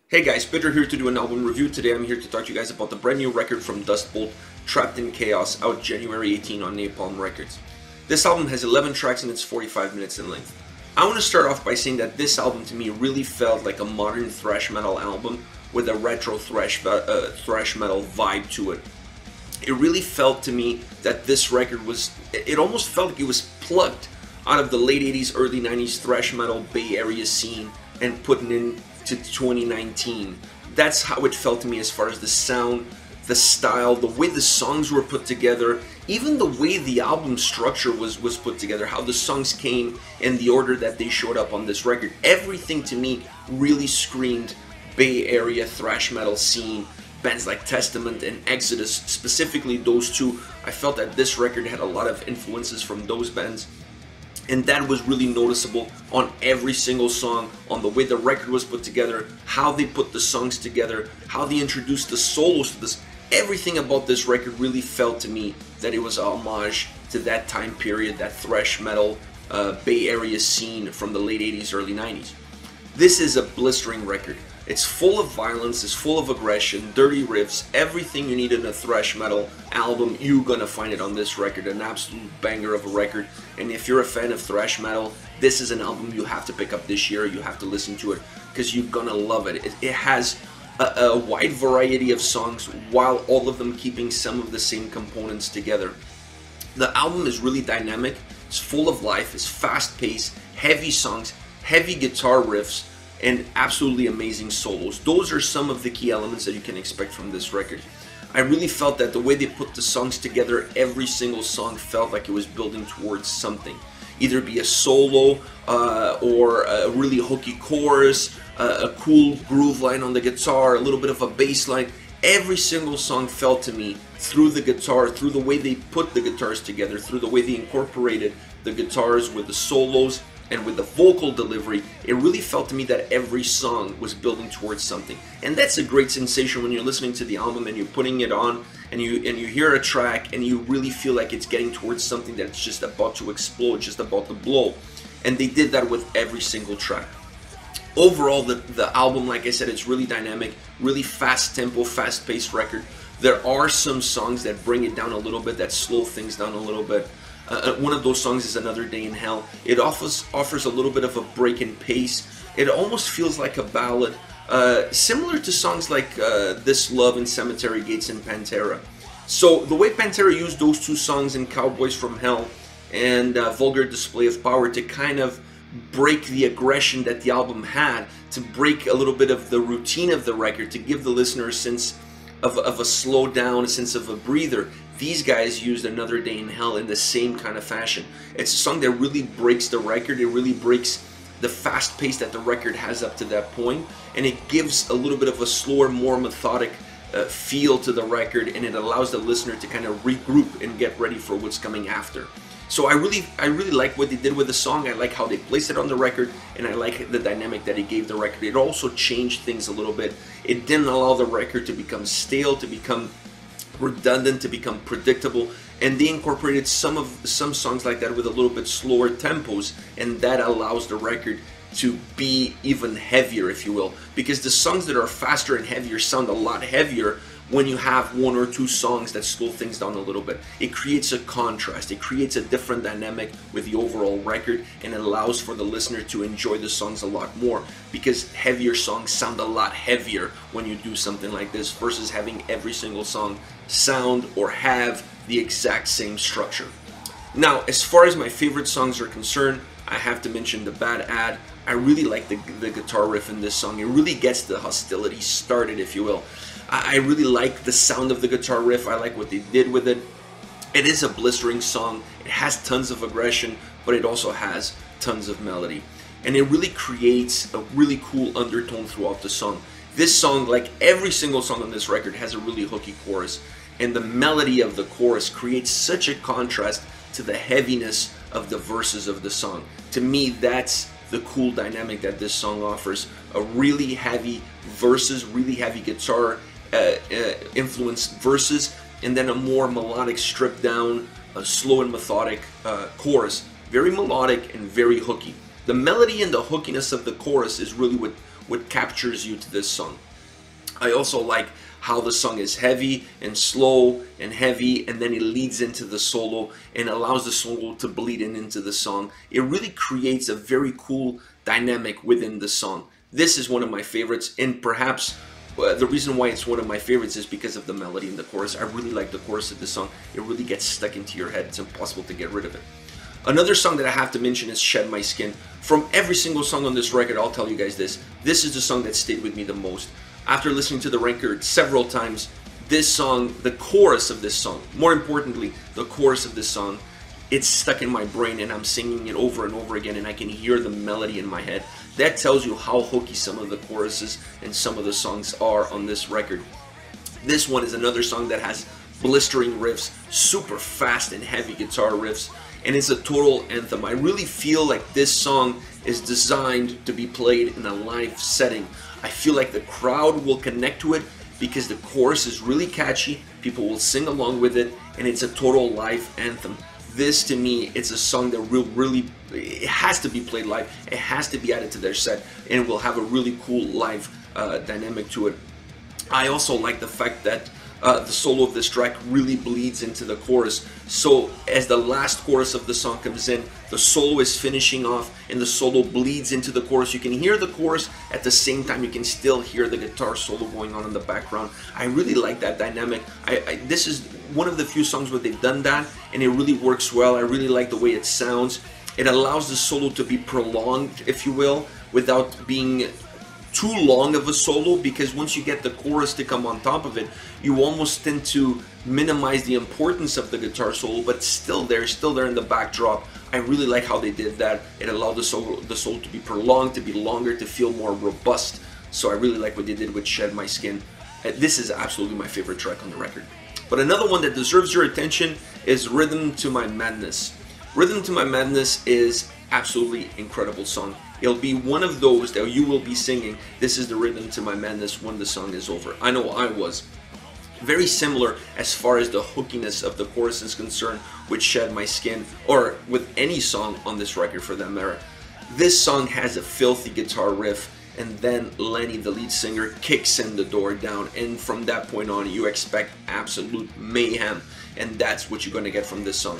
Hey guys, Bitter here to do an album review. Today I'm here to talk to you guys about the brand new record from Dustbolt, Trapped in Chaos, out January 18 on Napalm Records. This album has 11 tracks and it's 45 minutes in length. I want to start off by saying that this album to me really felt like a modern thrash metal album with a retro thrash metal vibe to it. It really felt to me that this record it almost felt like it was plucked out of the late 80s, early 90s thrash metal Bay Area scene and put into 2019. That's how it felt to me as far as the sound, the style, the way the songs were put together, even the way the album structure was put together, how the songs came in the order that they showed up on this record. Everything to me really screamed Bay Area thrash metal scene. Bands like Testament and Exodus, specifically those two, I felt that this record had a lot of influences from those bands. And that was really noticeable on every single song, on the way the record was put together, how they put the songs together, how they introduced the solos to this. Everything about this record really felt to me that it was a homage to that time period, that thrash metal Bay Area scene from the late 80s, early 90s. This is a blistering record. It's full of violence, it's full of aggression, dirty riffs, everything you need in a thrash metal album, you're gonna find it on this record. An absolute banger of a record. And if you're a fan of thrash metal, this is an album you have to pick up this year. You have to listen to it because you're gonna love it. It has a wide variety of songs while all of them keeping some of the same components together. The album is really dynamic, it's full of life, it's fast-paced, heavy songs, heavy guitar riffs, and absolutely amazing solos. Those are some of the key elements that you can expect from this record. I really felt that the way they put the songs together, every single song felt like it was building towards something. Either be a solo or a really hooky chorus, a cool groove line on the guitar, a little bit of a bass line. Every single song felt to me through the guitar, through the way they put the guitars together, through the way they incorporated the guitars with the solos and with the vocal delivery, it really felt to me that every song was building towards something. And that's a great sensation when you're listening to the album and you're putting it on and you hear a track and you really feel like it's getting towards something that's just about to explode, just about to blow. And they did that with every single track. Overall, the album, like I said, it's really dynamic, really fast tempo, fast paced record. There are some songs that bring it down a little bit, that slow things down a little bit. One of those songs is Another Day in Hell. It offers a little bit of a break in pace. It almost feels like a ballad, similar to songs like This Love and Cemetery Gates and Pantera. So the way Pantera used those two songs in Cowboys from Hell and Vulgar Display of Power to kind of break the aggression that the album had, to break a little bit of the routine of the record, to give the listener a sense of a slow down, a sense of a breather. These guys used Another Day in Hell in the same kind of fashion. It's a song that really breaks the record. It really breaks the fast pace that the record has up to that point, and it gives a little bit of a slower, more methodic feel to the record, and it allows the listener to kind of regroup and get ready for what's coming after. So I really like what they did with the song. I like how they placed it on the record, and I like the dynamic that it gave the record. It also changed things a little bit. It didn't allow the record to become stale, to become redundant, to become predictable, and they incorporated some songs like that with a little bit slower tempos, and that allows the record to be even heavier, if you will, because the songs that are faster and heavier sound a lot heavier when you have one or two songs that slow things down a little bit. It creates a contrast, it creates a different dynamic with the overall record, and it allows for the listener to enjoy the songs a lot more, because heavier songs sound a lot heavier when you do something like this versus having every single song sound or have the exact same structure. Now, as far as my favorite songs are concerned, I have to mention The Bad Ad. I really like the guitar riff in this song. It really gets the hostility started, if you will. I really like the sound of the guitar riff. I like what they did with it. It is a blistering song. It has tons of aggression, but it also has tons of melody. And it really creates a really cool undertone throughout the song. This song, like every single song on this record, has a really hooky chorus. And the melody of the chorus creates such a contrast to the heaviness of the verses of the song. To me, that's the cool dynamic that this song offers. A really heavy verses, really heavy guitar influenced verses, and then a more melodic, stripped down, slow and methodic chorus. Very melodic and very hooky. The melody and the hookiness of the chorus is really what captures you to this song. I also like how the song is heavy and slow and heavy, and then it leads into the solo and allows the solo to bleed into the song. It really creates a very cool dynamic within the song. This is one of my favorites, and perhaps the reason why it's one of my favorites is because of the melody in the chorus. I really like the chorus of this song. It really gets stuck into your head. It's impossible to get rid of it. Another song that I have to mention is Shed My Skin. From every single song on this record, I'll tell you guys this. This is the song that stayed with me the most. After listening to the record several times, this song, the chorus of this song, more importantly, the chorus of this song, it's stuck in my brain and I'm singing it over and over again, and I can hear the melody in my head. That tells you how hooky some of the choruses and some of the songs are on this record. This one is another song that has blistering riffs, super fast and heavy guitar riffs, and it's a total anthem. I really feel like this song is designed to be played in a live setting. I feel like the crowd will connect to it because the chorus is really catchy, people will sing along with it, and it's a total live anthem. This, to me, it's a song that really, it has to be played live, it has to be added to their set, and it will have a really cool live dynamic to it. I also like the fact that the solo of this track really bleeds into the chorus. So as the last chorus of the song comes in, the solo is finishing off and the solo bleeds into the chorus. You can hear the chorus at the same time you can still hear the guitar solo going on in the background. I really like that dynamic. This is one of the few songs where they've done that and it really works well. I really like the way it sounds. It allows the solo to be prolonged, if you will, without being too long of a solo, because once you get the chorus to come on top of it, you almost tend to minimize the importance of the guitar solo, but still there in the backdrop. I really like how they did that. It allowed the solo to be prolonged, to be longer, to feel more robust. So I really like what they did with Shed My Skin. This is absolutely my favorite track on the record. But another one that deserves your attention is Rhythm to My Madness. Rhythm to My Madness is absolutely incredible song. It'll be one of those that you will be singing, this is the rhythm to my madness when the song is over. I know I was. Very similar as far as the hookiness of the chorus is concerned with Shed My Skin, or with any song on this record for that matter. This song has a filthy guitar riff, and then Lenny, the lead singer, kicks in the door down, and from that point on you expect absolute mayhem, and that's what you're going to get from this song.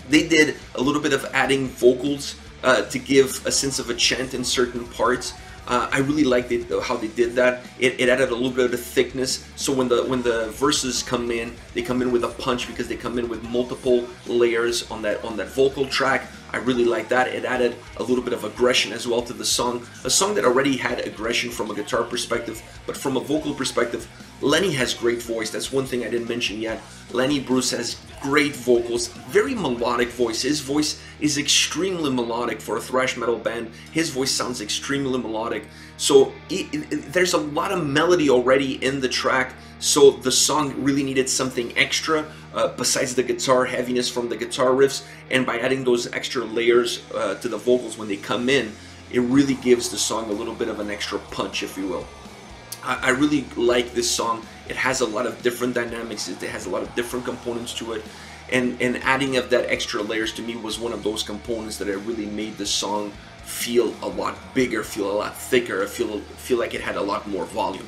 They did a little bit of adding vocals to give a sense of a chant in certain parts. I really liked how they did that. It added a little bit of thickness, so when the verses come in, they come in with a punch because they come in with multiple layers on that vocal track. I really like that. It added a little bit of aggression as well to the song. A song that already had aggression from a guitar perspective, but from a vocal perspective, Lenny has great voice. That's one thing I didn't mention yet. Lenny Bruce has great vocals, very melodic voice. His voice is extremely melodic for a thrash metal band. His voice sounds extremely melodic. So there's a lot of melody already in the track, so the song really needed something extra besides the guitar heaviness from the guitar riffs, and by adding those extra layers to the vocals when they come in, it really gives the song a little bit of an extra punch, if you will. I really like this song. It has a lot of different dynamics, it has a lot of different components to it, and adding of that extra layers to me was one of those components that really made the song feel a lot bigger, feel a lot thicker, feel like it had a lot more volume.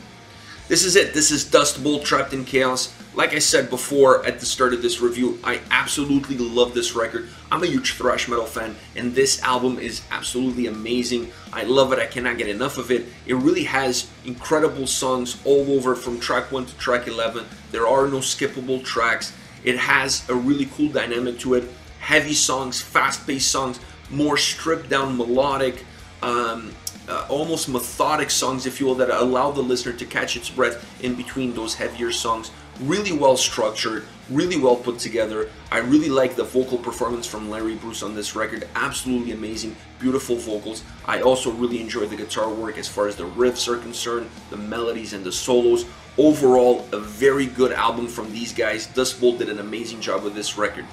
This is it. This is Dust Bolt Trapped in Chaos. Like I said before at the start of this review, I absolutely love this record. I'm a huge thrash metal fan, and this album is absolutely amazing. I love it. I cannot get enough of it. It really has incredible songs all over from track 1 to track 11. There are no skippable tracks. It has a really cool dynamic to it. Heavy songs, fast-paced songs, more stripped down melodic, almost methodic songs, if you will, that allow the listener to catch its breath in between those heavier songs. Really well structured, really well put together. I really like the vocal performance from Larry Bruce on this record. Absolutely amazing, beautiful vocals. I also really enjoyed the guitar work as far as the riffs are concerned, the melodies and the solos. Overall, a very good album from these guys. Dust Bolt did an amazing job with this record.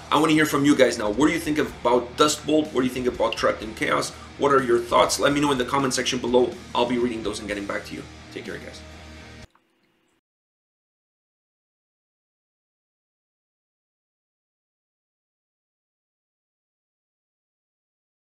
I want to hear from you guys now. What do you think about Dust Bolt? What do you think about Trapped in Chaos? What are your thoughts? Let me know in the comment section below. I'll be reading those and getting back to you. Take care, guys.